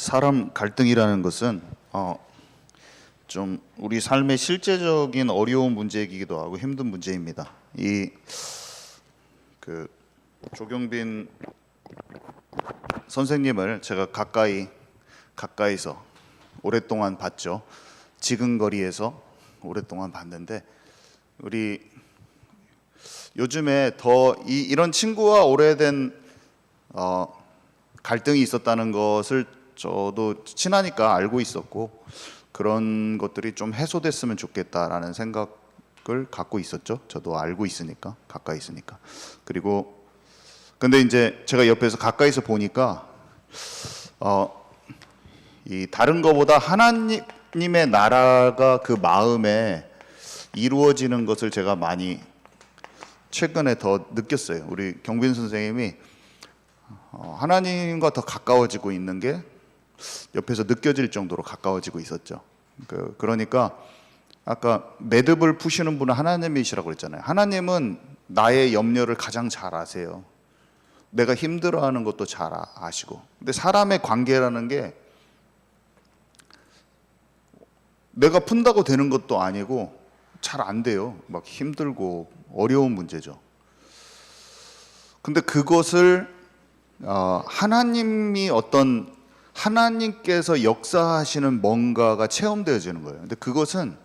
사람 갈등이라는 것은 좀 우리 삶의 실제적인 어려운 문제이기도 하고 힘든 문제입니다. 그 조경빈 선생님을 제가 가까이서 오랫동안 봤죠. 지근거리에서 오랫동안 봤는데 우리 요즘에 더 이런 친구와 오래된 갈등이 있었다는 것을 저도 친하니까 알고 있었고 그런 것들이 좀 해소됐으면 좋겠다라는 생각을 갖고 있었죠. 저도 알고 있으니까, 가까이 있으니까. 그리고 근데 이제 제가 옆에서 가까이서 보니까 이 다른 거보다 하나님의 나라가 그 마음에 이루어지는 것을 제가 많이 최근에 더 느꼈어요. 우리 경빈 선생님이 하나님과 더 가까워지고 있는 게 옆에서 느껴질 정도로 가까워지고 있었죠. 그러니까 아까 매듭을 푸시는 분은 하나님이시라고 그랬잖아요. 하나님은 나의 염려를 가장 잘 아세요. 내가 힘들어하는 것도 잘 아시고. 근데 사람의 관계라는 게 내가 푼다고 되는 것도 아니고 잘 안 돼요. 막 힘들고 어려운 문제죠. 근데 그것을 하나님께서 역사하시는 뭔가가 체험되어지는 거예요. 근데 그것은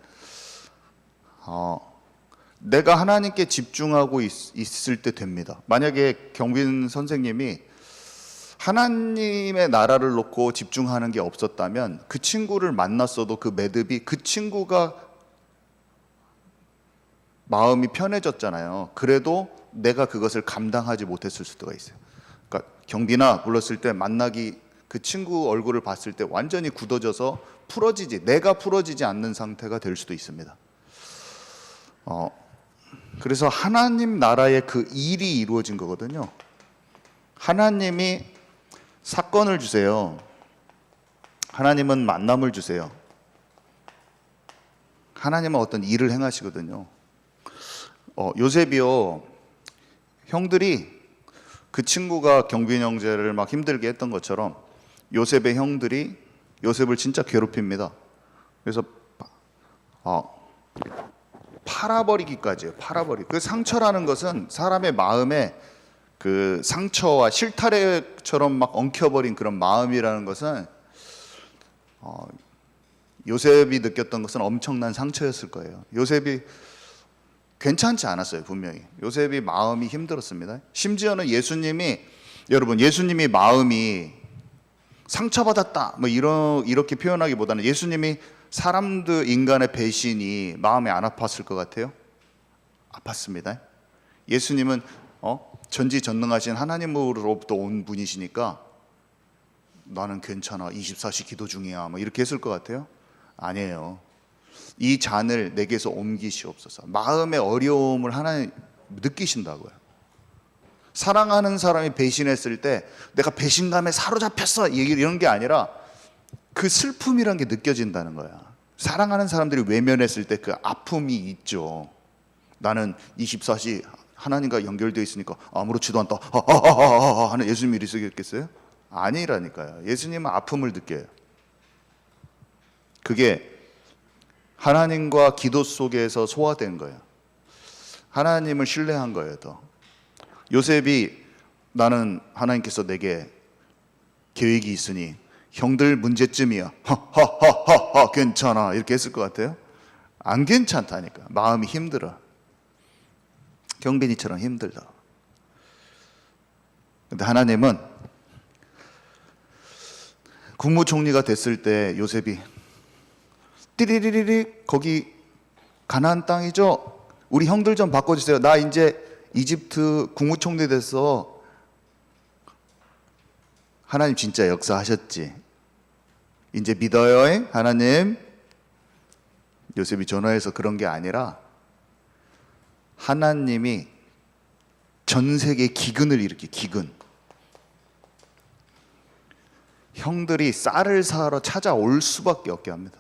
내가 하나님께 집중하고 있을 때 됩니다. 만약에 경빈 선생님이 하나님의 나라를 놓고 집중하는 게 없었다면 그 친구를 만났어도 그 매듭이 그 친구가 마음이 편해졌잖아요. 그래도 내가 그것을 감당하지 못했을 수도 있어요. 그러니까 경빈아 불렀을 때 만나기 그 친구 얼굴을 봤을 때 완전히 굳어져서 내가 풀어지지 않는 상태가 될 수도 있습니다. 그래서 하나님 나라의 그 일이 이루어진 거거든요. 하나님이 사건을 주세요. 하나님은 만남을 주세요. 하나님은 어떤 일을 행하시거든요. 요셉이요, 형들이 그 친구가 경빈 형제를 막 힘들게 했던 것처럼 요셉의 형들이 요셉을 진짜 괴롭힙니다. 그래서 팔아버리기까지 해요. 그 상처라는 것은 사람의 마음에 그 상처와 실타래처럼 막 엉켜버린 그런 마음이라는 것은 요셉이 느꼈던 것은 엄청난 상처였을 거예요. 요셉이 괜찮지 않았어요. 분명히 요셉이 마음이 힘들었습니다. 심지어는 예수님이 마음이 상처받았다 뭐 이렇게 표현하기보다는 예수님이 인간의 배신이 마음에 안 아팠을 것 같아요? 아팠습니다. 예수님은 전지전능하신 하나님으로부터 온 분이시니까 나는 괜찮아, 24시 기도 중이야 뭐 이렇게 했을 것 같아요? 아니에요. 이 잔을 내게서 옮기시옵소서. 마음의 어려움을 하나님 느끼신다고요. 사랑하는 사람이 배신했을 때 내가 배신감에 사로잡혔어 이런 게 아니라 그 슬픔이란 게 느껴진다는 거야. 사랑하는 사람들이 외면했을 때 그 아픔이 있죠. 나는 24시 하나님과 연결되어 있으니까 아무렇지도 않다 하는 예수님이 이러시겠어요? 아니라니까요. 예수님은 아픔을 느껴요. 그게 하나님과 기도 속에서 소화된 거예요. 하나님을 신뢰한 거예요. 더 요셉이 나는 하나님께서 내게 계획이 있으니 형들 문제쯤이야 하하하하 괜찮아 이렇게 했을 것 같아요? 안 괜찮다니까. 마음이 힘들어. 경빈이처럼 힘들다. 근데 하나님은 국무총리가 됐을 때 요셉이 띠리리리리 거기 가나안 땅이죠? 우리 형들 좀 바꿔주세요. 나 이제 이집트 국무총리 됐어. 하나님 진짜 역사하셨지. 이제 믿어요 하나님. 요셉이 전화해서 그런 게 아니라 하나님이 전 세계에 기근을 기근. 형들이 쌀을 사러 찾아올 수밖에 없게 합니다.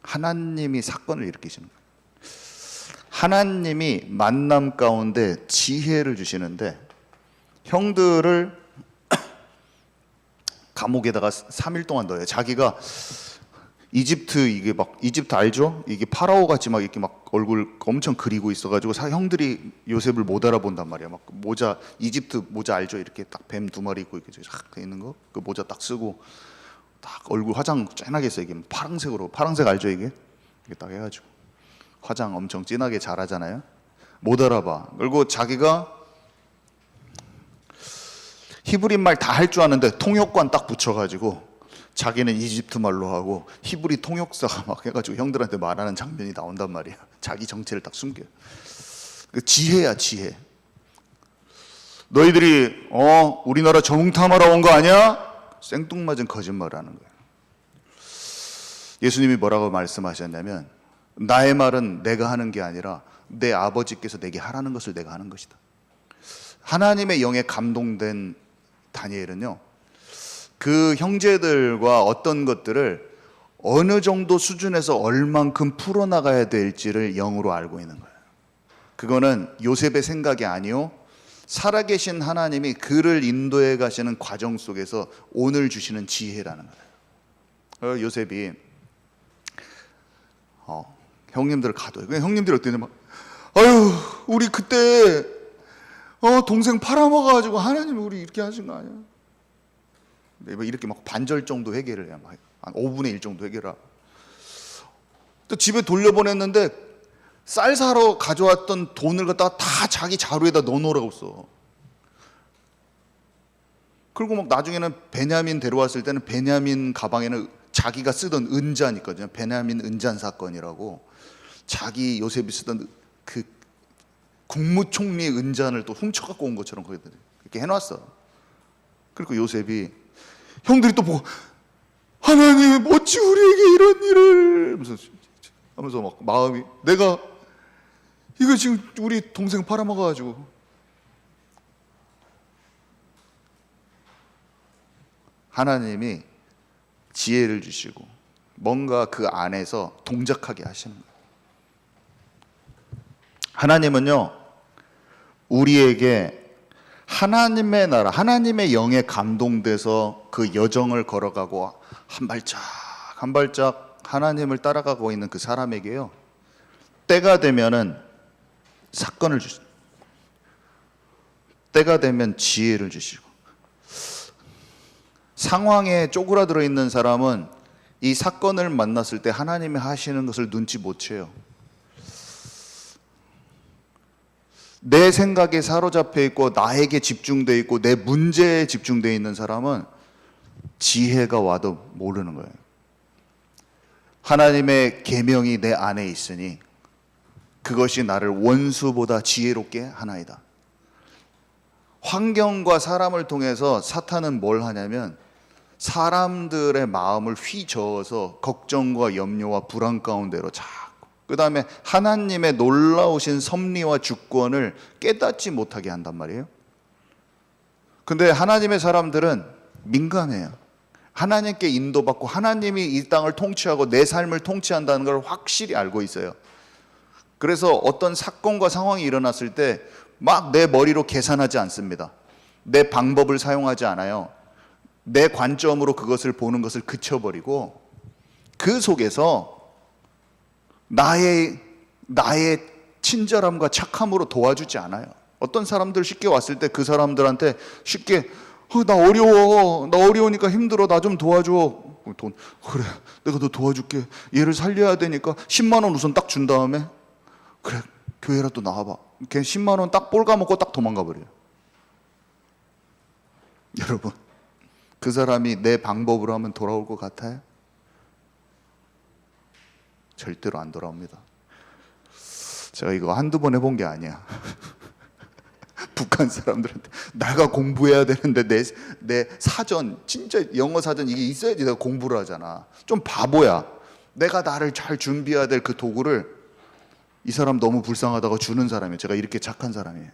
하나님이 사건을 일으키시는 거예요. 하나님이 만남 가운데 지혜를 주시는데 형들을 감옥에다가 3일 동안 넣어요. 자기가 이집트 알죠? 이게 파라오 같이 막 이렇게 막 얼굴 엄청 그리고 있어가지고 형들이 요셉을 못 알아본단 말이야. 막 모자, 이집트 모자 알죠? 이렇게 딱 뱀 2마리 있고 이렇게 쫙 있는 거, 그 모자 딱 쓰고 딱 얼굴 화장 쨍하게 했어. 이게 파란색 알죠? 이게 딱 해가지고 화장 엄청 진하게 잘하잖아요. 못 알아봐. 그리고 자기가 히브리 말 다 할 줄 아는데 통역관 딱 붙여가지고 자기는 이집트 말로 하고 히브리 통역사가 막 해가지고 형들한테 말하는 장면이 나온단 말이야. 자기 정체를 딱 숨겨. 그 지혜야, 지혜. 너희들이 우리나라 정탐하러 온 거 아니야? 생뚱맞은 거짓말을 하는 거야. 예수님이 뭐라고 말씀하셨냐면, 나의 말은 내가 하는 게 아니라 내 아버지께서 내게 하라는 것을 내가 하는 것이다. 하나님의 영에 감동된 다니엘은요, 그 형제들과 어떤 것들을 어느 정도 수준에서 얼만큼 풀어나가야 될지를 영으로 알고 있는 거예요. 그거는 요셉의 생각이 아니요, 살아계신 하나님이 그를 인도해 가시는 과정 속에서 오늘 주시는 지혜라는 거예요. 요셉이 형님들 가둬요. 형님들이 어땠냐, 아유 우리 그때 동생 팔아먹어가지고 하나님이 우리 이렇게 하신 거 아니야? 이렇게 막 반절 정도 회개를 해요. 한 5분의 1 정도 회개를. 또 집에 돌려보냈는데 쌀 사러 가져왔던 돈을 갖다가 다 자기 자루에다 넣어놓으라고 써. 그리고 막 나중에는 베냐민 데려왔을 때는 베냐민 가방에는 자기가 쓰던 은잔 있거든요. 베냐민 은잔 사건이라고, 자기 요셉이 쓰던 그 국무총리의 은잔을 또 훔쳐갖고 온 것처럼 거기다 이렇게 해놨어. 그리고 요셉이 형들이 또 보고, 하나님 어찌 우리에게 이런 일을 하면서 막 마음이, 내가 이거 지금 우리 동생 팔아먹어가지고. 하나님이 지혜를 주시고 뭔가 그 안에서 동작하게 하시는 거예요. 하나님은요, 우리에게 하나님의 나라, 하나님의 영에 감동돼서 그 여정을 걸어가고 한 발짝 한 발짝 하나님을 따라가고 있는 그 사람에게요, 때가 되면은 사건을 주시고, 때가 되면 지혜를 주시고, 상황에 쪼그라들어 있는 사람은 이 사건을 만났을 때 하나님이 하시는 것을 눈치 못 채요. 내 생각에 사로잡혀 있고 나에게 집중되어 있고 내 문제에 집중되어 있는 사람은 지혜가 와도 모르는 거예요. 하나님의 계명이 내 안에 있으니 그것이 나를 원수보다 지혜롭게 하나이다. 환경과 사람을 통해서 사탄은 뭘 하냐면 사람들의 마음을 휘저어서 걱정과 염려와 불안 가운데로 자꾸, 그 다음에 하나님의 놀라우신 섭리와 주권을 깨닫지 못하게 한단 말이에요. 근데 하나님의 사람들은 민감해요. 하나님께 인도받고 하나님이 이 땅을 통치하고 내 삶을 통치한다는 걸 확실히 알고 있어요. 그래서 어떤 사건과 상황이 일어났을 때 막 내 머리로 계산하지 않습니다. 내 방법을 사용하지 않아요. 내 관점으로 그것을 보는 것을 그쳐버리고 그 속에서 나의 친절함과 착함으로 도와주지 않아요. 어떤 사람들 쉽게 왔을 때 그 사람들한테 쉽게 나 어려우니까 힘들어, 나 좀 도와줘. 돈, 그래 내가 너 도와줄게. 얘를 살려야 되니까 10만 원 우선 딱 준 다음에, 그래 교회라도 나와봐. 걔 10만 원 딱 꼴까먹고 딱 도망가 버려요. 여러분, 그 사람이 내 방법으로 하면 돌아올 것 같아요? 절대로 안 돌아옵니다. 제가 이거 한두 번 해본 게 아니야. 북한 사람들한테 내가 공부해야 되는데 내 사전, 진짜 영어 사전 이게 있어야지 내가 공부를 하잖아. 좀 바보야. 내가 나를 잘 준비해야 될 그 도구를 이 사람 너무 불쌍하다고 주는 사람이에요. 제가 이렇게 착한 사람이에요.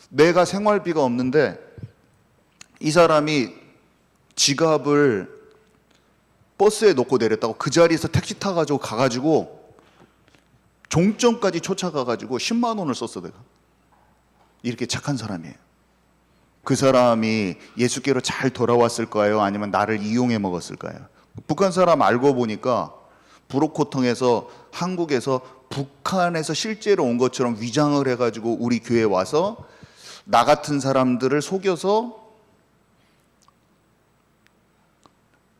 내가 생활비가 없는데 이 사람이 지갑을 버스에 놓고 내렸다고 그 자리에서 택시 타가지고 가가지고 종점까지 쫓아가가지고 10만 원을 썼어. 내가 이렇게 착한 사람이에요. 그 사람이 예수께로 잘 돌아왔을까요? 아니면 나를 이용해 먹었을까요? 북한 사람 알고 보니까 브로커통에서 한국에서 북한에서 실제로 온 것처럼 위장을 해가지고 우리 교회에 와서 나 같은 사람들을 속여서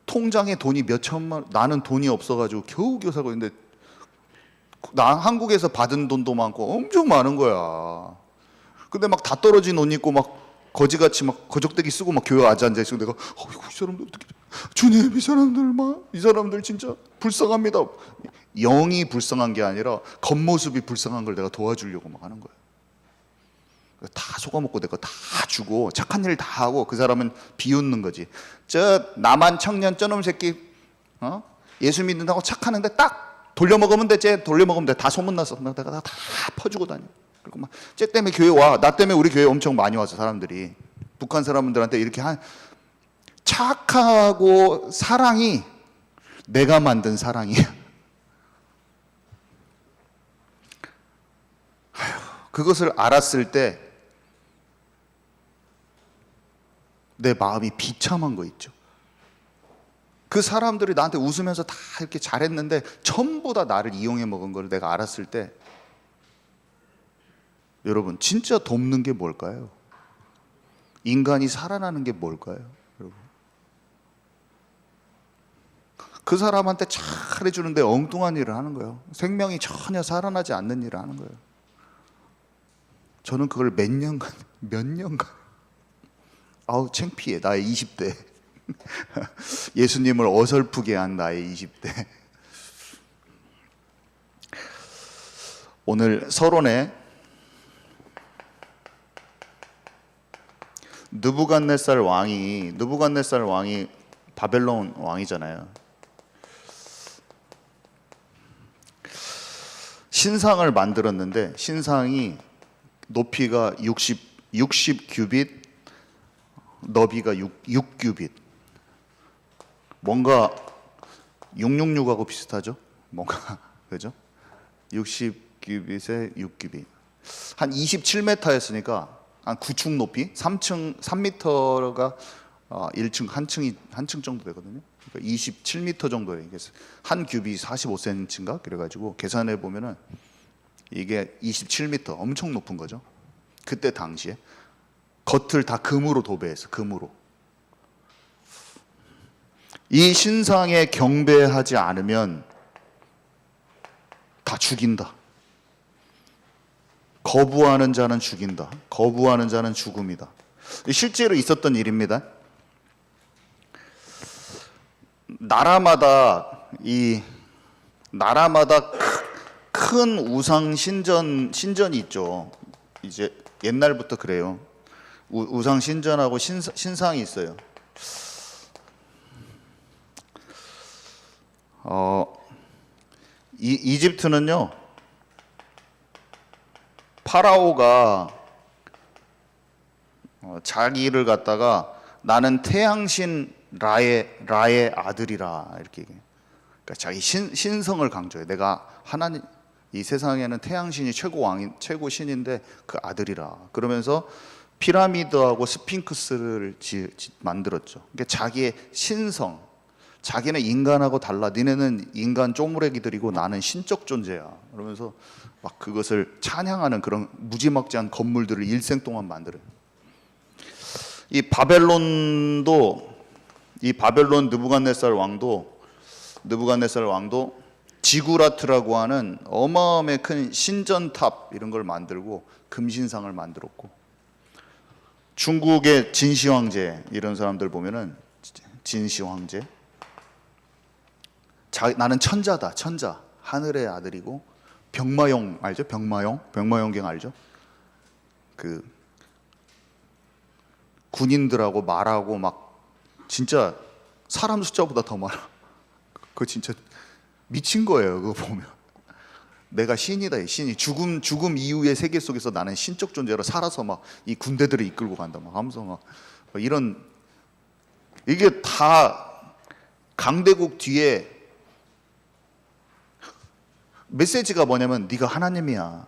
통장에 돈이 몇 천만, 나는 돈이 없어가지고 겨우겨우 살고 있는데 나 한국에서 받은 돈도 많고 엄청 많은 거야. 근데 막 다 떨어진 옷 입고 막 거지같이 막 거적대기 쓰고 막 교회 앉아 있고 내가 어이구 이 사람들 어떻게 주님 이 사람들 진짜 불쌍합니다. 영이 불쌍한 게 아니라 겉모습이 불쌍한 걸 내가 도와주려고 막 하는 거야. 다 속아먹고 내가 다 주고 착한 일 다 하고 그 사람은 비웃는 거지. 저 남한 청년 저놈 새끼 예수 믿는다고 착하는데 딱 돌려먹으면 돼. 쟤 돌려먹으면 돼. 다 소문났어. 내가 다 퍼주고 다녀. 그리고 막 쟤 때문에 교회 와. 나 때문에 우리 교회 엄청 많이 와서 사람들이 북한 사람들한테 이렇게 착하고 사랑이 내가 만든 사랑이야. 그것을 알았을 때 내 마음이 비참한 거 있죠. 그 사람들이 나한테 웃으면서 다 이렇게 잘했는데 전부 다 나를 이용해 먹은 걸 내가 알았을 때 여러분 진짜 돕는 게 뭘까요? 인간이 살아나는 게 뭘까요? 여러분 그 사람한테 잘해주는데 엉뚱한 일을 하는 거예요. 생명이 전혀 살아나지 않는 일을 하는 거예요. 저는 그걸 몇 년간 아우 창피해. 나의 20대 예수님을 어설프게 한 나의 20대. 오늘 서론에 느부갓네살 왕이 바벨론 왕이잖아요. 신상을 만들었는데 신상이 높이가 60 규빗, 너비가 6 규빗. 뭔가 666하고 비슷하죠? 뭔가 그죠? 60 규빗에 6 규빗. 한 27m였으니까 한 9층 높이, 3m가 1층 한 층 정도 되거든요. 그러니까 27m 정도예요. 한 규빗이 45cm인가 그래가지고 계산해 보면은 이게 27m 엄청 높은 거죠. 그때 당시에 겉을 다 금으로 도배해서 금으로. 이 신상에 경배하지 않으면 다 죽인다. 거부하는 자는 죽인다. 거부하는 자는 죽음이다. 실제로 있었던 일입니다. 나라마다 큰 우상 신전이 있죠. 이제 옛날부터 그래요. 우상 신전하고 신상이 있어요. 이집트는요. 파라오가 자기를 갖다가 나는 태양신 라의 아들이라 이렇게 얘기해요. 그러니까 자기 신성을 강조해. 내가 하나님, 이 세상에는 태양신이 최고 신인데 그 아들이라. 그러면서 피라미드하고 스핑크스를 만들었죠. 그러니까 자기의 신성, 자기는 인간하고 달라. 니네는 인간 쪼무레기들이고 나는 신적 존재야. 그러면서 막 그것을 찬양하는 그런 무지막지한 건물들을 일생 동안 만들어요. 이 바벨론 느부갓네살 왕도 지구라트라고 하는 어마어마하게 큰 신전탑 이런 걸 만들고 금신상을 만들었고, 중국의 진시 황제 이런 사람들 보면은 진시 황제 나는 천자다. 천자. 하늘의 아들이고, 병마용 알죠? 병마용경 알죠? 그 군인들하고 말하고 막 진짜 사람 숫자보다 더 많아. 그거 진짜 미친 거예요. 그거 보면 내가 신이다. 이 신이 죽음 이후의 세계 속에서 나는 신적 존재로 살아서 막 이 군대들을 이끌고 간다. 막 하면서 막 이런, 이게 다 강대국 뒤에 메시지가 뭐냐면 네가 하나님이야.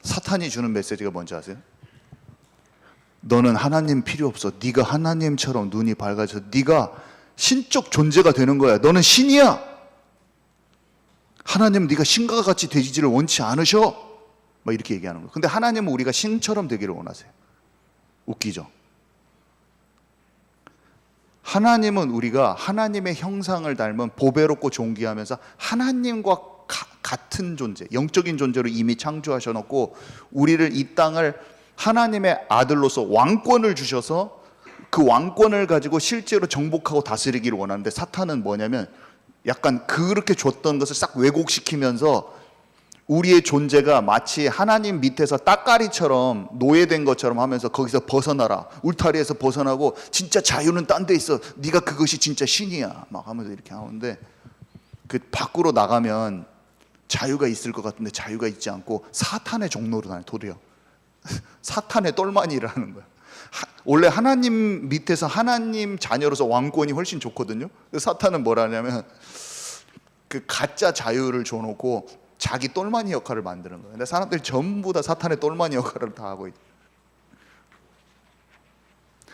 사탄이 주는 메시지가 뭔지 아세요? 너는 하나님 필요 없어. 네가 하나님처럼 눈이 밝아져 네가 신적 존재가 되는 거야. 너는 신이야. 하나님은 네가 신과 같이 되지를 원치 않으셔. 막 이렇게 얘기하는 거예요. 근데 하나님은 우리가 신처럼 되기를 원하세요. 웃기죠? 하나님은 우리가 하나님의 형상을 닮은 보배롭고 존귀하면서 하나님과 같은 존재, 영적인 존재로 이미 창조하셔놓고 우리를 이 땅을 하나님의 아들로서 왕권을 주셔서 그 왕권을 가지고 실제로 정복하고 다스리기를 원하는데, 사탄은 뭐냐면 약간 그렇게 줬던 것을 싹 왜곡시키면서 우리의 존재가 마치 하나님 밑에서 따까리처럼 노예된 것처럼 하면서 거기서 벗어나라, 울타리에서 벗어나고 진짜 자유는 딴 데 있어, 네가 그것이 진짜 신이야 막 하면서 이렇게 하는데, 그 밖으로 나가면 자유가 있을 것 같은데 자유가 있지 않고 사탄의 종로로 다녀. 도리어 사탄의 똘마니를 하는 거야. 원래 하나님 밑에서 하나님 자녀로서 왕권이 훨씬 좋거든요. 사탄은 뭐라 하냐면 그 가짜 자유를 줘놓고 자기 똘마니 역할을 만드는 거예요. 근데 사람들이 전부 다 사탄의 똘마니 역할을 다 하고 있어요.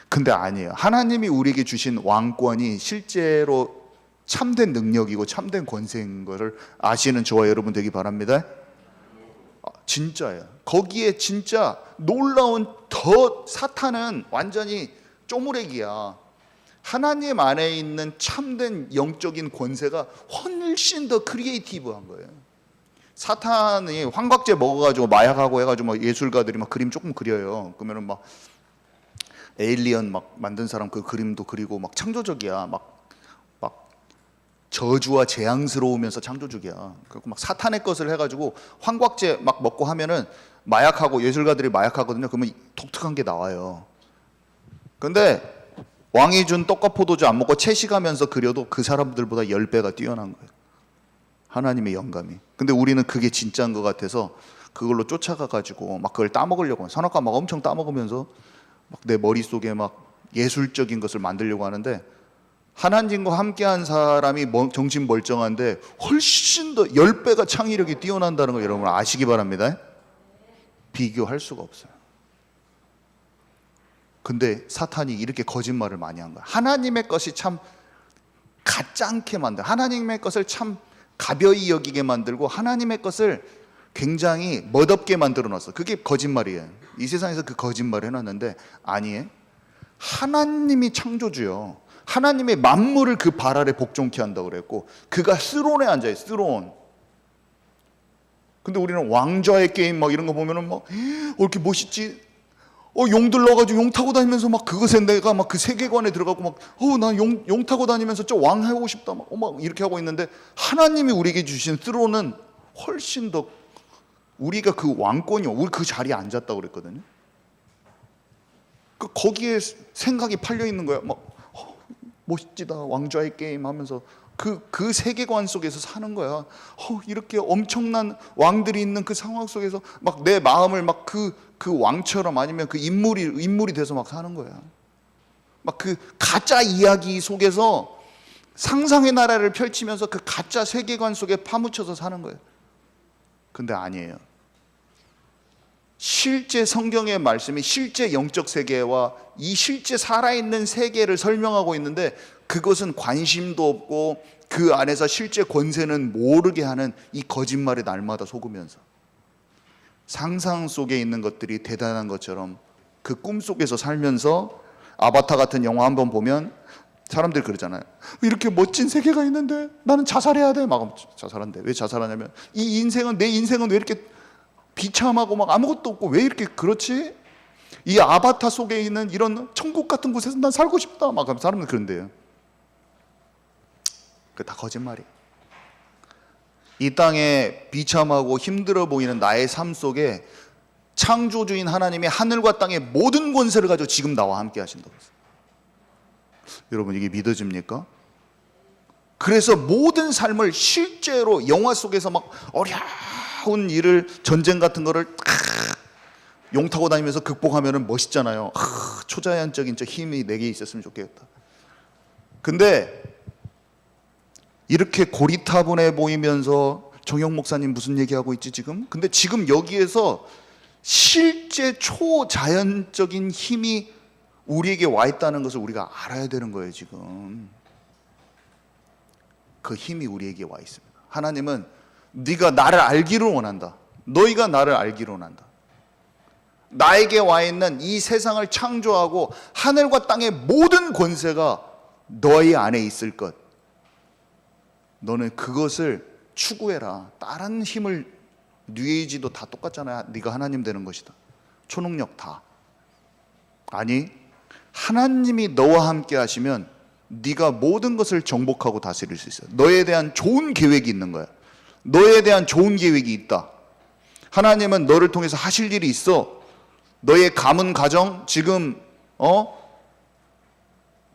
근데 아니에요. 하나님이 우리에게 주신 왕권이 실제로 참된 능력이고 참된 권세인 것을 아시는 저와 여러분 되기 바랍니다. 진짜예요. 거기에 진짜 놀라운, 더 사탄은 완전히 쪼무레기야. 하나님 안에 있는 참된 영적인 권세가 훨씬 더 크리에이티브한 거예요. 사탄이 환각제 먹어가지고 마약하고 해가지고 막 예술가들이 막 그림 조금 그려요. 그러면은 막 에일리언 막 만든 사람 그 그림도 그리고 막 창조적이야. 막 저주와 재앙스러우면서 창조적이야. 그리고 막 사탄의 것을 해가지고 환각제 막 먹고 하면은 마약하고, 예술가들이 마약하거든요. 그러면 독특한 게 나와요. 근데 왕이 준 떡과 포도주 안 먹고 채식하면서 그려도 그 사람들보다 10배가 뛰어난 거예요. 하나님의 영감이. 근데 우리는 그게 진짜인 것 같아서 그걸로 쫓아가가지고 막 그걸 따먹으려고, 선악과 막 엄청 따먹으면서 막 내 머릿속에 막 예술적인 것을 만들려고 하는데, 하나님과 함께한 사람이 정신 멀쩡한데 훨씬 더 10배가 창의력이 뛰어난다는 걸 여러분 아시기 바랍니다. 비교할 수가 없어요. 근데 사탄이 이렇게 거짓말을 많이 한 거야. 하나님의 것이 참 가짜않게 만들, 하나님의 것을 참 가벼이 여기게 만들고 하나님의 것을 굉장히 멋없게 만들어 놨어. 그게 거짓말이에요. 이 세상에서 그 거짓말을 해놨는데 아니에요. 하나님이 창조주요. 하나님의 만물을 그 발 아래 복종케 한다고 그랬고, 그가 스론에 앉아요. 스론. 근데 우리는 왕좌의 게임 막 이런 거 보면은 막 이렇게 멋있지. 용들 넣어가지고 용 타고 다니면서 막 그것에 내가 막 그 세계관에 들어가고 막 나 용 타고 다니면서 저 왕 하고 싶다 막 이렇게 하고 있는데, 하나님이 우리에게 주신 스론은 훨씬 더, 우리가 그 왕권이요, 우리 그 자리에 앉았다고 그랬거든요. 거기에 생각이 팔려 있는 거야. 막 멋지다 왕좌의 게임 하면서 그 세계관 속에서 사는 거야. 이렇게 엄청난 왕들이 있는 그 상황 속에서 막 내 마음을 막 그 왕처럼, 아니면 그 인물이 돼서 막 사는 거야. 막 그 가짜 이야기 속에서 상상의 나라를 펼치면서 그 가짜 세계관 속에 파묻혀서 사는 거예요. 근데 아니에요. 실제 성경의 말씀이 실제 영적 세계와 이 실제 살아있는 세계를 설명하고 있는데, 그것은 관심도 없고 그 안에서 실제 권세는 모르게 하는 이 거짓말에 날마다 속으면서 상상 속에 있는 것들이 대단한 것처럼 그 꿈 속에서 살면서, 아바타 같은 영화 한번 보면 사람들이 그러잖아요. 이렇게 멋진 세계가 있는데 나는 자살해야 돼. 막 자살한대. 왜 자살하냐면 내 인생은 왜 이렇게 비참하고 막 아무것도 없고 왜 이렇게 그렇지? 이 아바타 속에 있는 이런 천국 같은 곳에서 난 살고 싶다. 막 사람들 그런대요. 그 다 거짓말이에요. 이 땅에 비참하고 힘들어 보이는 나의 삶 속에 창조주인 하나님이 하늘과 땅의 모든 권세를 가지고 지금 나와 함께 하신다고 했어요. 여러분 이게 믿어집니까? 그래서 모든 삶을 실제로 영화 속에서 막 어려운 일을, 전쟁 같은 거를 용 타고 다니면서 극복하면 멋있잖아요. 초자연적인 저 힘이 내게 있었으면 좋겠다. 근데 이렇게 고리타분해 보이면서 정영 목사님 무슨 얘기하고 있지 지금? 근데 지금 여기에서 실제 초자연적인 힘이 우리에게 와 있다는 것을 우리가 알아야 되는 거예요. 지금 그 힘이 우리에게 와 있습니다. 하나님은 네가 나를 알기를 원한다. 너희가 나를 알기를 원한다. 나에게 와 있는 이 세상을 창조하고 하늘과 땅의 모든 권세가 너희 안에 있을 것. 너는 그것을 추구해라. 다른 힘을 뉴에이지도 다 똑같잖아요. 네가 하나님 되는 것이다. 초능력 다. 아니, 하나님이 너와 함께 하시면 네가 모든 것을 정복하고 다스릴 수 있어요. 너에 대한 좋은 계획이 있는 거야. 너에 대한 좋은 계획이 있다. 하나님은 너를 통해서 하실 일이 있어. 너의 가문 가정 지금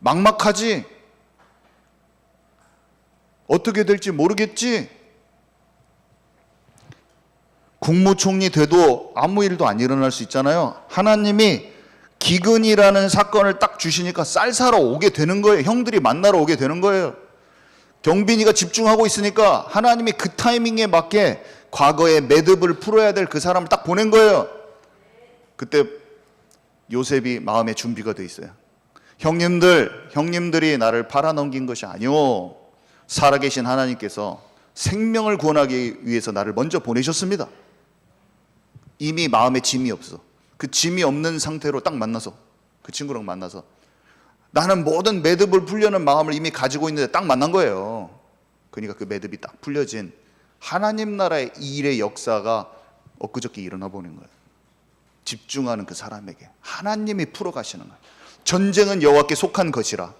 막막하지? 어떻게 될지 모르겠지? 국무총리 돼도 아무 일도 안 일어날 수 있잖아요. 하나님이 기근이라는 사건을 딱 주시니까 쌀 사러 오게 되는 거예요. 형들이 만나러 오게 되는 거예요. 경빈이가 집중하고 있으니까 하나님이 그 타이밍에 맞게 과거의 매듭을 풀어야 될 그 사람을 딱 보낸 거예요. 그때 요셉이 마음의 준비가 돼 있어요. 형님들이 나를 팔아넘긴 것이 아니오. 살아계신 하나님께서 생명을 구원하기 위해서 나를 먼저 보내셨습니다. 이미 마음에 짐이 없어. 그 짐이 없는 상태로 딱 만나서, 그 친구랑 만나서 나는 모든 매듭을 풀려는 마음을 이미 가지고 있는데 딱 만난 거예요. 그러니까 그 매듭이 딱 풀려진 하나님 나라의 일의 역사가 엊그저께 일어나 보는 거예요. 집중하는 그 사람에게 하나님이 풀어가시는 거예요. 전쟁은 여호와께 속한 것이라.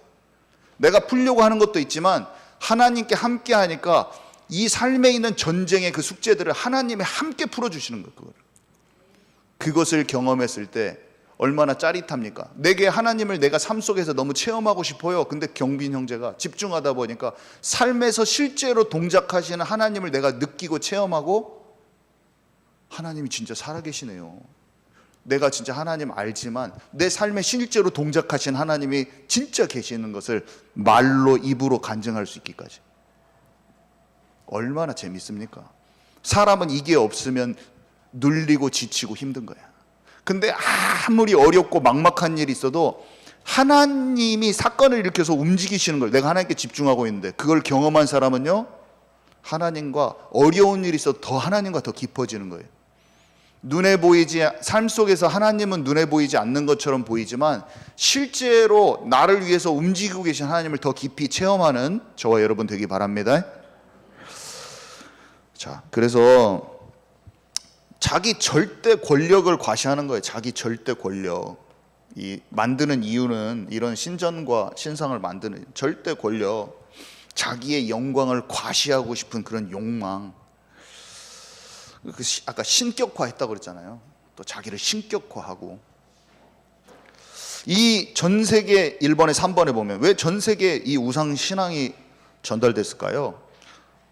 내가 풀려고 하는 것도 있지만 하나님께 함께 하니까 이 삶에 있는 전쟁의 그 숙제들을 하나님이 함께 풀어주시는 거예요. 그것을 경험했을 때 얼마나 짜릿합니까? 내게 하나님을 내가 삶 속에서 너무 체험하고 싶어요. 근데 경빈 형제가 집중하다 보니까 삶에서 실제로 동작하시는 하나님을 내가 느끼고 체험하고, 하나님이 진짜 살아계시네요. 내가 진짜 하나님 알지만 내 삶에 실제로 동작하신 하나님이 진짜 계시는 것을 말로 입으로 간증할 수 있기까지. 얼마나 재밌습니까? 사람은 이게 없으면 눌리고 지치고 힘든 거야. 근데 아무리 어렵고 막막한 일이 있어도 하나님이 사건을 일으켜서 움직이시는 걸 내가 하나님께 집중하고 있는데, 그걸 경험한 사람은요, 하나님과 어려운 일이 있어도 더 하나님과 더 깊어지는 거예요. 눈에 보이지, 삶 속에서 하나님은 눈에 보이지 않는 것처럼 보이지만 실제로 나를 위해서 움직이고 계신 하나님을 더 깊이 체험하는 저와 여러분 되기 바랍니다. 자, 그래서 자기 절대 권력을 과시하는 거예요. 자기 절대 권력. 이 만드는 이유는, 이런 신전과 신상을 만드는 절대 권력, 자기의 영광을 과시하고 싶은 그런 욕망. 아까 신격화했다고 그랬잖아요. 또 자기를 신격화하고. 이 전 세계 1번에 3번에 보면 왜 전 세계 이 우상 신앙이 전달됐을까요?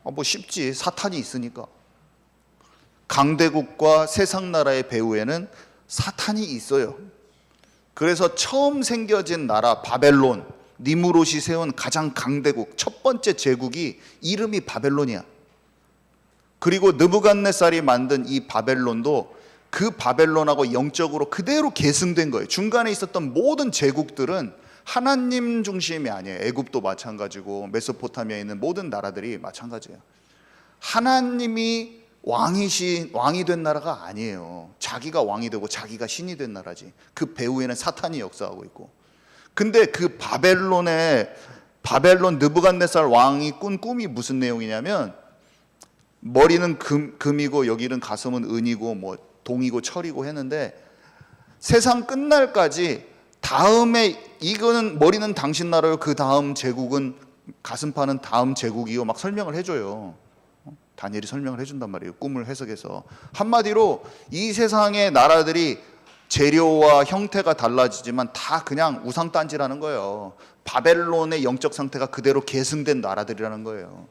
뭐 쉽지. 사탄이 있으니까. 강대국과 세상 나라의 배후에는 사탄이 있어요. 그래서 처음 생겨진 나라 바벨론, 니무롯이 세운 가장 강대국, 첫 번째 제국이 이름이 바벨론이야. 그리고 느부갓네살이 만든 이 바벨론도 그 바벨론하고 영적으로 그대로 계승된 거예요. 중간에 있었던 모든 제국들은 하나님 중심이 아니에요. 애굽도 마찬가지고 메소포타미아에 있는 모든 나라들이 마찬가지예요. 하나님이 왕이 된 나라가 아니에요. 자기가 왕이 되고 자기가 신이 된 나라지. 그 배후에는 사탄이 역사하고 있고. 근데 그 바벨론 느부갓네살 왕이 꾼 꿈이 무슨 내용이냐면, 머리는 금이고 여기는 가슴은 은이고 뭐 동이고 철이고 했는데, 세상 끝날까지 다음에 이거는 머리는 당신 나라요, 그 다음 제국은 가슴판은 다음 제국이요, 막 설명을 해줘요. 다니엘이 설명을 해준단 말이에요. 꿈을 해석해서. 한마디로 이 세상의 나라들이 재료와 형태가 달라지지만 다 그냥 우상단지라는 거예요. 바벨론의 영적 상태가 그대로 계승된 나라들이라는 거예요.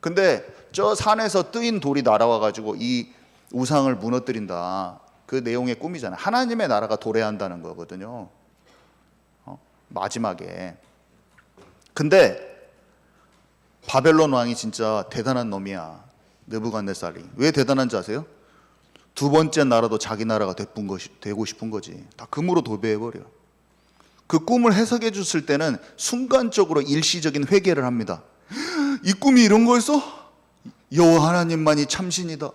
근데 저 산에서 뜨인 돌이 날아와가지고 이 우상을 무너뜨린다. 그 내용의 꿈이잖아요. 하나님의 나라가 도래한다는 거거든요. 마지막에. 근데 바벨론 왕이 진짜 대단한 놈이야. 느부갓네살이. 왜 대단한지 아세요? 두 번째 나라도 자기 나라가 되고 싶은 거지. 다 금으로 도배해버려. 그 꿈을 해석해 줬을 때는 순간적으로 일시적인 회개를 합니다. 이 꿈이 이런 거였어? 여호와 하나님만이 참신이다.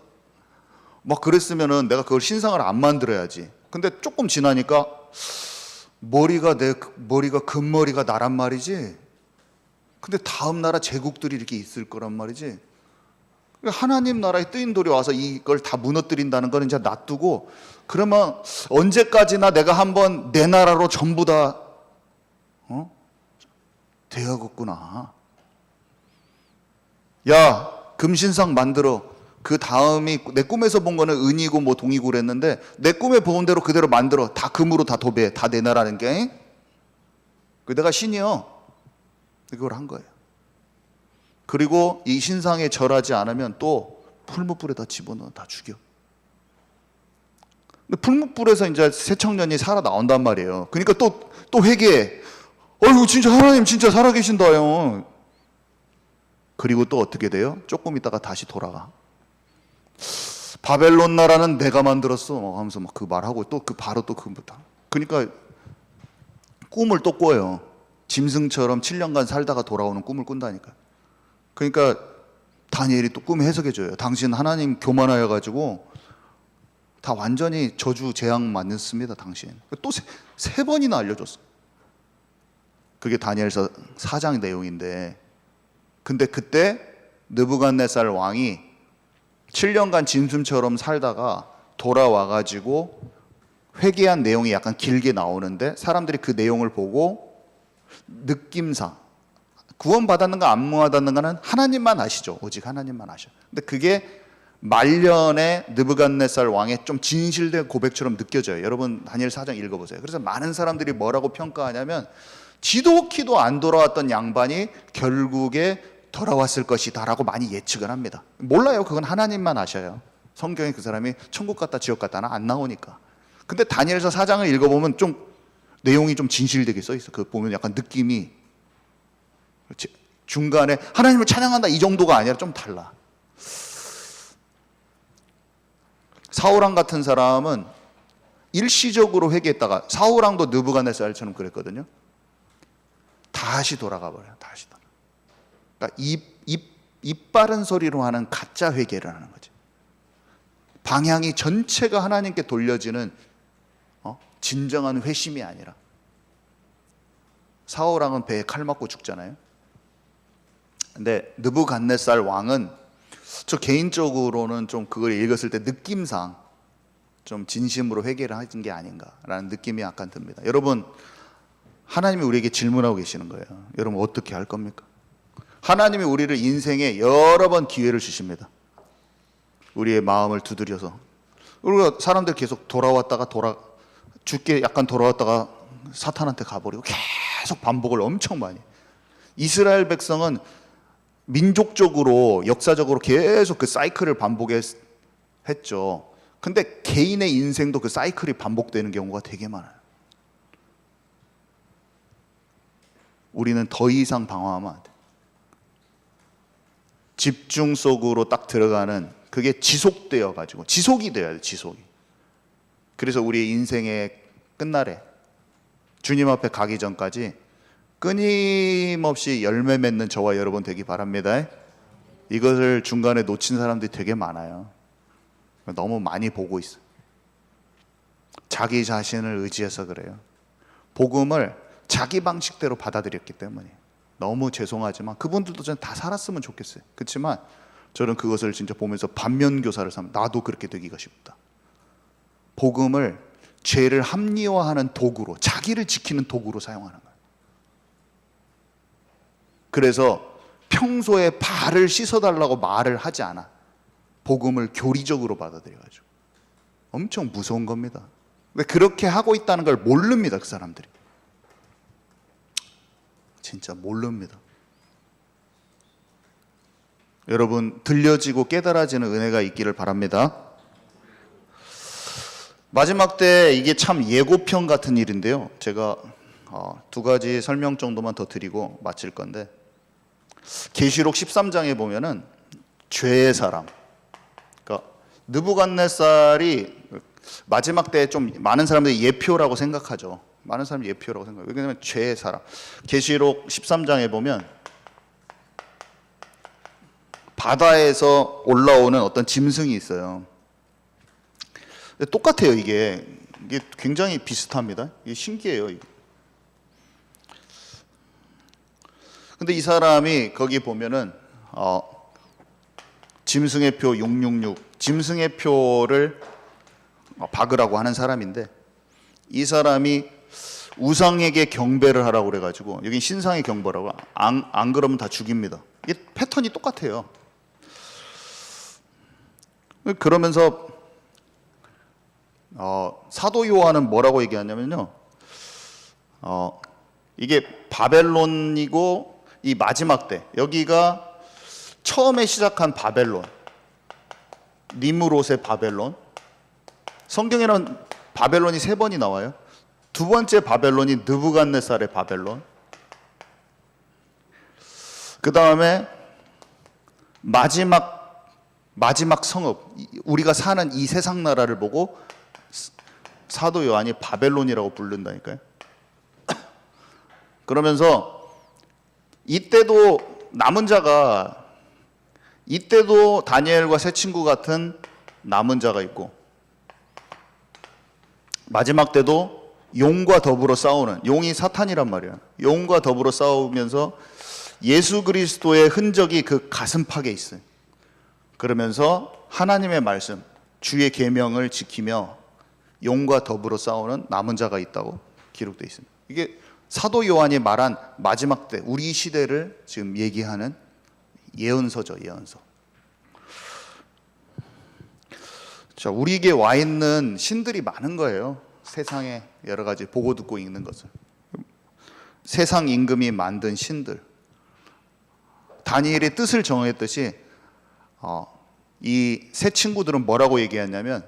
막 그랬으면은 내가 그걸 신상을 안 만들어야지. 근데 조금 지나니까 머리가 금머리가 나란 말이지. 근데 다음 나라 제국들이 이렇게 있을 거란 말이지. 하나님 나라의 뜨인 돌이 와서 이걸 다 무너뜨린다는 건 이제 놔두고, 그러면 언제까지나 내가 한번 내 나라로 전부 다 되어갔구나. 야, 금신상 만들어. 그 다음이 내 꿈에서 본 거는 은이고 뭐 동이고 그랬는데 내 꿈에 본 대로 그대로 만들어. 다 금으로 다 도배해. 다 내 나라는 게. 그 내가 신이요. 이걸 한 거예요. 그리고 이 신상에 절하지 않으면 또 풀무불에다 집어넣어 다 죽여. 근데 풀무불에서 이제 새 청년이 살아 나온단 말이에요. 그러니까 또 회개해. 어이구, 진짜 하나님 진짜 살아계신다요. 그리고 또 어떻게 돼요? 조금 있다가 다시 돌아가. 바벨론 나라는 내가 만들었어 하면서 막 그 말하고 또 그 바로 또 그부터. 그러니까 꿈을 또 꿔요. 짐승처럼 7년간 살다가 돌아오는 꿈을 꾼다니까. 그러니까 다니엘이 또 꿈 해석해줘요. 당신 하나님 교만하여 가지고 다 완전히 저주 재앙 맞습니다. 당신. 또 세 번이나 알려줬어. 그게 다니엘서 4장 내용인데, 근데 그때 느부갓네살 왕이 7년간 짐승처럼 살다가 돌아와 가지고 회개한 내용이 약간 길게 나오는데, 사람들이 그 내용을 보고 느낌상 구원받았는가 안 받았는가는 하나님만 아시죠. 오직 하나님만 아셔. 근데 그게 말년에 느부갓네살 왕의 좀 진실된 고백처럼 느껴져요. 여러분 다니엘 4장 읽어보세요. 그래서 많은 사람들이 뭐라고 평가하냐면, 지독히도 안 돌아왔던 양반이 결국에 돌아왔을 것이다 라고 많이 예측을 합니다. 몰라요. 그건 하나님만 아셔요. 성경에 그 사람이 천국 갔다 지옥 갔다나 안 나오니까. 근데 다니엘서 4장을 읽어보면 좀 내용이 좀 진실되게 써 있어. 그 보면 약간 느낌이 중간에 하나님을 찬양한다 이 정도가 아니라 좀 달라. 사울왕 같은 사람은 일시적으로 회개했다가, 사울왕도 느부갓네살처럼 그랬거든요. 다시 돌아가 버려요. 다시 돌아. 그러니까 입 바른 소리로 하는 가짜 회개를 하는 거죠. 방향이 전체가 하나님께 돌려지는 진정한 회심이 아니라. 사울왕은 배에 칼 맞고 죽잖아요. 근데 느부갓네살 왕은, 저 개인적으로는 좀 그걸 읽었을 때 느낌상 좀 진심으로 회개를 하신 게 아닌가라는 느낌이 약간 듭니다. 여러분, 하나님이 우리에게 질문하고 계시는 거예요. 여러분 어떻게 할 겁니까? 하나님이 우리를 인생에 여러 번 기회를 주십니다. 우리의 마음을 두드려서. 우리가 사람들 계속 돌아왔다가 죽게 약간 돌아왔다가 사탄한테 가버리고 계속 반복을 엄청 많이. 이스라엘 백성은 민족적으로 역사적으로 계속 그 사이클을 반복했죠. 근데 개인의 인생도 그 사이클이 반복되는 경우가 되게 많아요. 우리는 더 이상 방황하면 안 돼. 집중 속으로 딱 들어가는 그게 지속되어 가지고, 지속이 돼야 돼. 지속이. 그래서 우리의 인생의 끝날에 주님 앞에 가기 전까지 끊임없이 열매 맺는 저와 여러분 되기 바랍니다. 이것을 중간에 놓친 사람들이 되게 많아요. 너무 많이 보고 있어요. 자기 자신을 의지해서 그래요. 복음을 자기 방식대로 받아들였기 때문에. 너무 죄송하지만 그분들도 저는 다 살았으면 좋겠어요. 그렇지만 저는 그것을 진짜 보면서 반면교사를 삼아, 나도 그렇게 되기가 쉽다. 복음을 죄를 합리화하는 도구로, 자기를 지키는 도구로 사용하는 거예요. 그래서 평소에 발을 씻어달라고 말을 하지 않아. 복음을 교리적으로 받아들여가지고. 엄청 무서운 겁니다. 근데 그렇게 하고 있다는 걸 모릅니다, 그 사람들이. 진짜 모릅니다. 여러분, 들려지고 깨달아지는 은혜가 있기를 바랍니다. 마지막 때 이게 참 예고편 같은 일인데요. 제가 두 가지 설명 정도만 더 드리고 마칠 건데, 계시록 13장에 보면은 죄의 사람, 그러니까 느부갓네살이 마지막 때에 좀 많은 사람들이 예표라고 생각하죠. 많은 사람이 예표라고 생각해요. 왜냐하면 죄의 사람. 계시록 13장에 보면 바다에서 올라오는 어떤 짐승이 있어요. 똑같아요. 이게 굉장히 비슷합니다. 이게 신기해요. 이게. 근데 이 사람이 거기 보면은 짐승의 표 666, 짐승의 표를 박으라고 하는 사람인데, 이 사람이 우상에게 경배를 하라고 그래가지고, 여기 신상의 경배라고, 안 그러면 다 죽입니다. 이게 패턴이 똑같아요. 그러면서 사도 요한은 뭐라고 얘기하냐면요, 이게 바벨론이고 이 마지막 때, 여기가 처음에 시작한 바벨론, 니므롯의 바벨론. 성경에는 바벨론이 3번이 나와요. 두 번째 바벨론이 느부갓네살의 바벨론. 그 다음에 마지막 성읍, 우리가 사는 이 세상 나라를 보고 사도 요한이 바벨론이라고 부른다니까요. 그러면서 이때도 남은 자가, 이때도 다니엘과 새 친구 같은 남은 자가 있고, 마지막 때도 용과 더불어 싸우는, 용이 사탄이란 말이야. 용과 더불어 싸우면서 예수 그리스도의 흔적이 그 가슴팍에 있어요. 그러면서 하나님의 말씀, 주의 계명을 지키며 용과 더불어 싸우는 남은 자가 있다고 기록되어 있습니다. 이게 사도 요한이 말한 마지막 때, 우리 시대를 지금 얘기하는 예언서죠, 예언서. 자, 우리에게 와 있는 신들이 많은 거예요. 세상에 여러 가지 보고 듣고 읽는 것을. 세상 임금이 만든 신들. 다니엘의 뜻을 정했듯이 이 세 친구들은 뭐라고 얘기했냐면,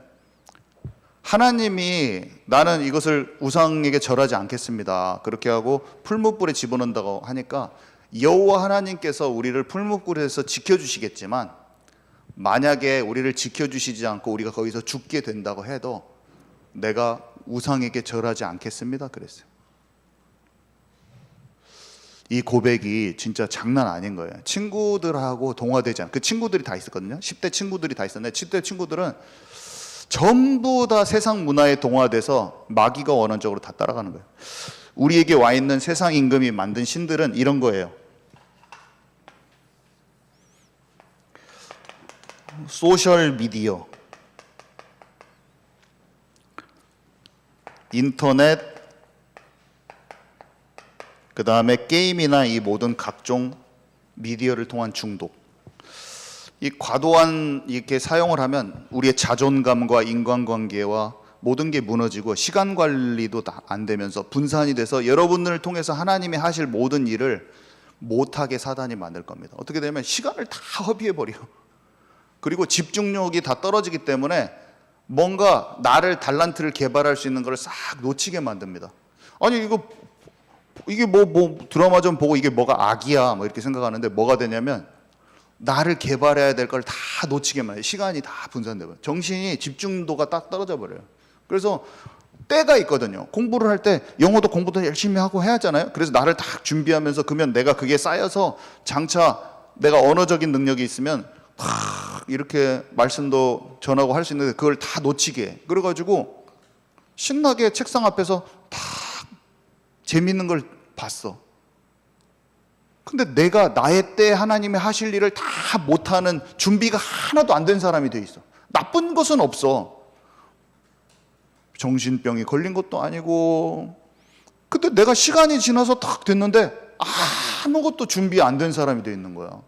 하나님이 나는 이것을 우상에게 절하지 않겠습니다, 그렇게 하고 풀무불에 집어넣는다고 하니까, 여호와 하나님께서 우리를 풀무불에서 지켜주시겠지만 만약에 우리를 지켜주시지 않고 우리가 거기서 죽게 된다고 해도 내가 우상에게 절하지 않겠습니다, 그랬어요. 이 고백이 진짜 장난 아닌 거예요. 친구들하고 동화되지 않고, 그 친구들이 다 있었거든요. 10대 친구들이 다 있었는데 10대 친구들은 전부 다 세상 문화에 동화돼서 마귀가 원하는 쪽으로 다 따라가는 거예요. 우리에게 와 있는 세상 임금이 만든 신들은 이런 거예요. 소셜 미디어, 인터넷, 그 다음에 게임이나 이 모든 각종 미디어를 통한 중독. 이 과도한 이렇게 사용을 하면 우리의 자존감과 인간관계와 모든 게 무너지고 시간 관리도 다 안 되면서 분산이 돼서 여러분을 통해서 하나님이 하실 모든 일을 못하게 사단이 만들 겁니다. 어떻게 되면 시간을 다 허비해버려. 그리고 집중력이 다 떨어지기 때문에 뭔가 나를 달란트를 개발할 수 있는 걸 싹 놓치게 만듭니다. 아니 이게 뭐 드라마 좀 보고 이게 뭐가 악이야 뭐 이렇게 생각하는데, 뭐가 되냐면 나를 개발해야 될 걸 다 놓치게 만해요. 시간이 다 분산되고 정신이 집중도가 딱 떨어져 버려요. 그래서 때가 있거든요. 공부를 할 때 영어도 공부도 열심히 하고 해야 하잖아요. 그래서 나를 딱 준비하면서, 그러면 내가 그게 쌓여서 장차 내가 언어적인 능력이 있으면 이렇게 말씀도 전하고 할 수 있는데 그걸 다 놓치게 해. 그래가지고 신나게 책상 앞에서 다 재밌는 걸 봤어. 근데 내가 나의 때 하나님이 하실 일을 다 못하는, 준비가 하나도 안 된 사람이 돼 있어. 나쁜 것은 없어. 정신병이 걸린 것도 아니고. 근데 내가 시간이 지나서 딱 됐는데 아무것도 준비 안 된 사람이 돼 있는 거야.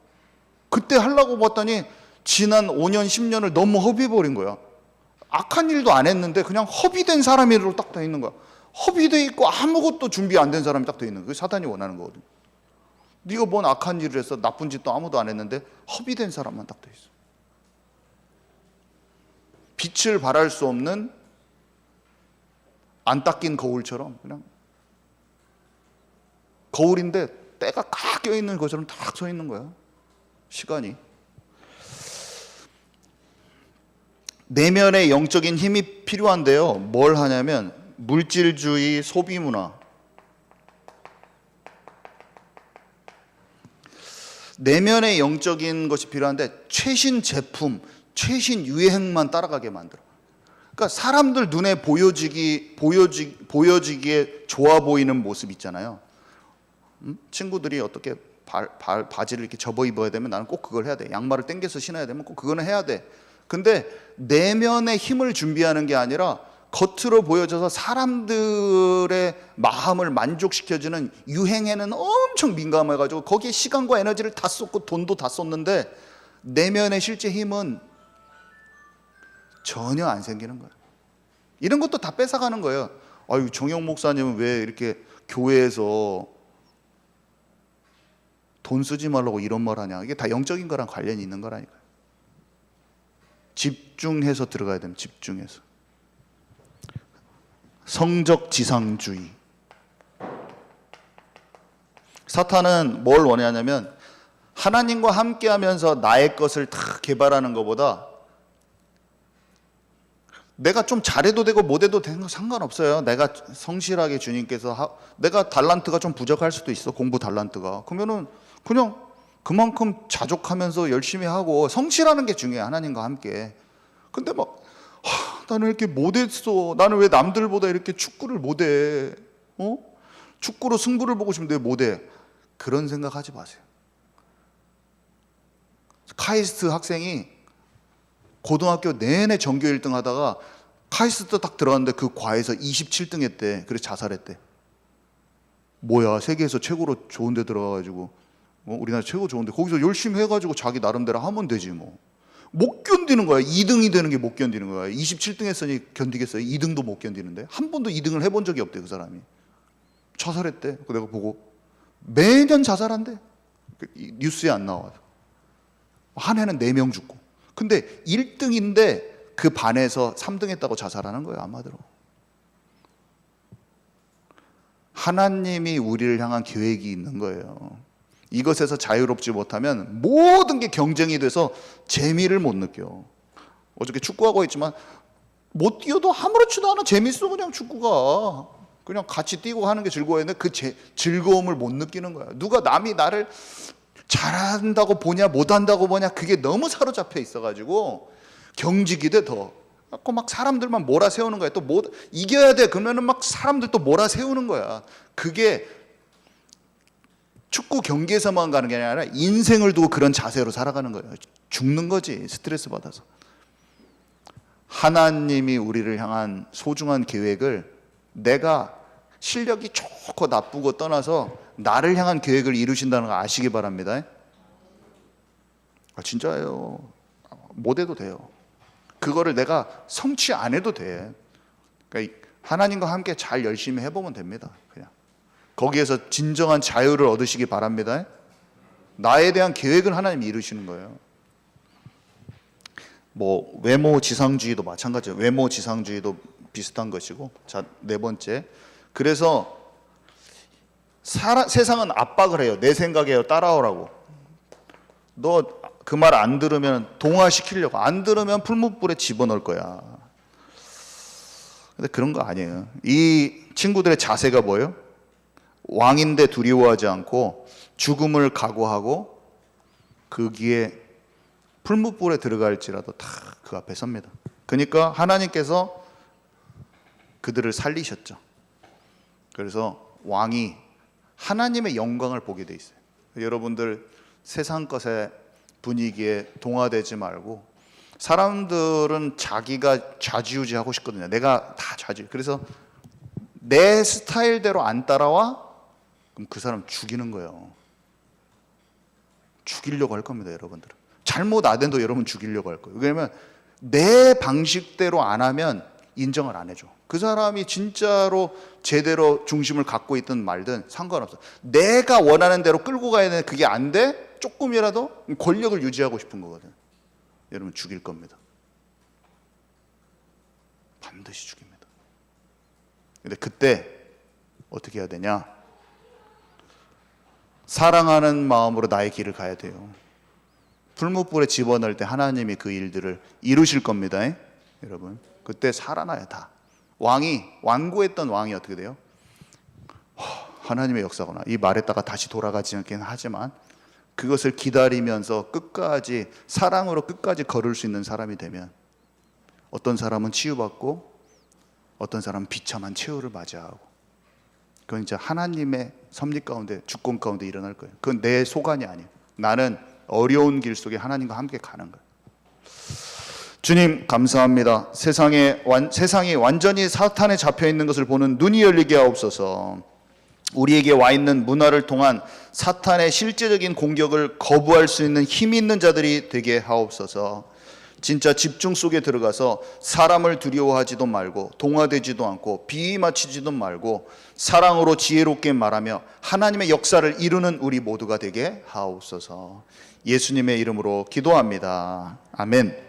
그때 하려고 봤더니 지난 5년, 10년을 너무 허비해버린 거야. 악한 일도 안 했는데 그냥 허비된 사람으로 딱 돼 있는 거야. 허비돼 있고 아무것도 준비 안 된 사람이 딱 돼 있는 거야. 그게 사단이 원하는 거거든. 네가 뭔 악한 일을 해서 나쁜 짓도 아무도 안 했는데 허비된 사람만 딱 돼 있어. 빛을 발할 수 없는 안 닦인 거울처럼, 그냥 거울인데 때가 꽉 껴있는 것처럼 딱 서 있는 거야, 시간이. 내면의 영적인 힘이 필요한데요. 뭘 하냐면 물질주의, 소비문화. 내면의 영적인 것이 필요한데 최신 제품, 최신 유행만 따라가게 만들어. 그러니까 사람들 눈에 보여지기에 좋아 보이는 모습 있잖아요. 친구들이 어떻게 바지를 이렇게 접어 입어야 되면 나는 꼭 그걸 해야 돼. 양말을 당겨서 신어야 되면 꼭 그거는 해야 돼. 근데 내면의 힘을 준비하는 게 아니라 겉으로 보여져서 사람들의 마음을 만족시켜주는 유행에는 엄청 민감해가지고 거기에 시간과 에너지를 다 쏟고 돈도 다 쏟는데 내면의 실제 힘은 전혀 안 생기는 거예요. 이런 것도 다 뺏어가는 거예요. 아유, 정영 목사님은 왜 이렇게 교회에서 돈 쓰지 말라고 이런 말 하냐. 이게 다 영적인 거랑 관련이 있는 거라니까요. 집중해서 들어가야 됩니다. 집중해서. 성적 지상주의. 사탄은 뭘 원하냐면 하나님과 함께하면서 나의 것을 다 개발하는 것보다 내가 좀 잘해도 되고 못해도 되는 거 상관없어요. 내가 성실하게 주님께서 내가 달란트가 좀 부족할 수도 있어. 공부 달란트가. 그러면은 그냥 그만큼 자족하면서 열심히 하고 성실하는 게 중요해. 하나님과 함께. 근데 막 나는 이렇게 못했어. 나는 왜 남들보다 이렇게 축구를 못해? 축구로 승부를 보고 싶은데 왜 못해? 그런 생각하지 마세요. 카이스트 학생이 고등학교 내내 전교 1등 하다가 카이스트 딱 들어갔는데 그 과에서 27등 했대. 그래서 자살했대. 뭐야, 세계에서 최고로 좋은 데 들어가가지고 우리나라 최고 좋은데 거기서 열심히 해가지고 자기 나름대로 하면 되지 뭐. 못 견디는 거야. 2등이 되는 게 못 견디는 거야. 27등 했으니 견디겠어요? 2등도 못 견디는데 한 번도 2등을 해본 적이 없대. 그 사람이 자살했대. 내가 보고 매년 자살한대. 뉴스에 안 나와. 한 해는 4명 죽고. 근데 1등인데 그 반에서 3등 했다고 자살하는 거예요. 아마도. 하나님이 우리를 향한 계획이 있는 거예요. 이것에서 자유롭지 못하면 모든 게 경쟁이 돼서 재미를 못 느껴. 어저께 축구하고 있지만 못 뛰어도 아무렇지도 않아. 재밌어. 그냥 축구가 그냥 같이 뛰고 하는 게 즐거워했는데 그 즐거움을 못 느끼는 거야. 누가 남이 나를 잘한다고 보냐 못한다고 보냐 그게 너무 사로잡혀 있어가지고 경직이 돼. 더 막 사람들만 몰아세우는 거야. 또 이겨야 돼 그러면은 막 사람들 또 몰아세우는 거야. 그게 축구 경기에서만 가는 게 아니라 인생을 두고 그런 자세로 살아가는 거예요. 죽는 거지, 스트레스 받아서. 하나님이 우리를 향한 소중한 계획을 내가 실력이 좋고 나쁘고 떠나서 나를 향한 계획을 이루신다는 거 아시기 바랍니다. 진짜예요. 못해도 돼요. 그거를 내가 성취 안 해도 돼. 그러니까 하나님과 함께 잘 열심히 해보면 됩니다. 그냥 거기에서 진정한 자유를 얻으시기 바랍니다. 나에 대한 계획을 하나님이 이루시는 거예요. 뭐 외모 지상주의도 마찬가지예요. 외모 지상주의도 비슷한 것이고. 자, 4번째. 그래서 세상은 압박을 해요. 내 생각이에요. 따라오라고. 너 그 말 안 들으면 동화시키려고. 안 들으면 풀무불에 집어넣을 거야. 근데 그런 거 아니에요. 이 친구들의 자세가 뭐예요? 왕인데 두려워하지 않고 죽음을 각오하고 거기에 풀무불에 들어갈지라도 다 그 앞에 섭니다. 그러니까 하나님께서 그들을 살리셨죠. 그래서 왕이 하나님의 영광을 보게 돼 있어요. 여러분들 세상 것의 분위기에 동화되지 말고 사람들은 자기가 좌지우지하고 싶거든요. 내가 다 좌지. 그래서 내 스타일대로 안 따라와? 그럼 그 사람 죽이는 거예요. 죽이려고 할 겁니다, 여러분들은. 잘못 안 해도 여러분 죽이려고 할 거예요. 왜냐면 내 방식대로 안 하면 인정을 안 해줘. 그 사람이 진짜로 제대로 중심을 갖고 있든 말든 상관없어. 내가 원하는 대로 끌고 가야 되는 그게 안 돼? 조금이라도 권력을 유지하고 싶은 거거든. 여러분 죽일 겁니다. 반드시 죽입니다. 근데 그때 어떻게 해야 되냐? 사랑하는 마음으로 나의 길을 가야 돼요. 풀무불에 집어넣을 때 하나님이 그 일들을 이루실 겁니다. 여러분. 그때 살아나요 다. 완고했던 왕이 어떻게 돼요? 하나님의 역사구나. 이 말했다가 다시 돌아가지 않긴 하지만 그것을 기다리면서 끝까지 사랑으로 끝까지 걸을 수 있는 사람이 되면 어떤 사람은 치유받고 어떤 사람은 비참한 최후를 맞이하고, 그건 이제 하나님의 섭리 가운데 주권 가운데 일어날 거예요. 그건 내 소관이 아니에요. 나는 어려운 길 속에 하나님과 함께 가는 거예요. 주님 감사합니다. 세상이 완전히 사탄에 잡혀 있는 것을 보는 눈이 열리게 하옵소서. 우리에게 와 있는 문화를 통한 사탄의 실제적인 공격을 거부할 수 있는 힘 있는 자들이 되게 하옵소서. 진짜 집중 속에 들어가서 사람을 두려워하지도 말고 동화되지도 않고 비위 맞추지도 말고 사랑으로 지혜롭게 말하며 하나님의 역사를 이루는 우리 모두가 되게 하옵소서. 예수님의 이름으로 기도합니다. 아멘.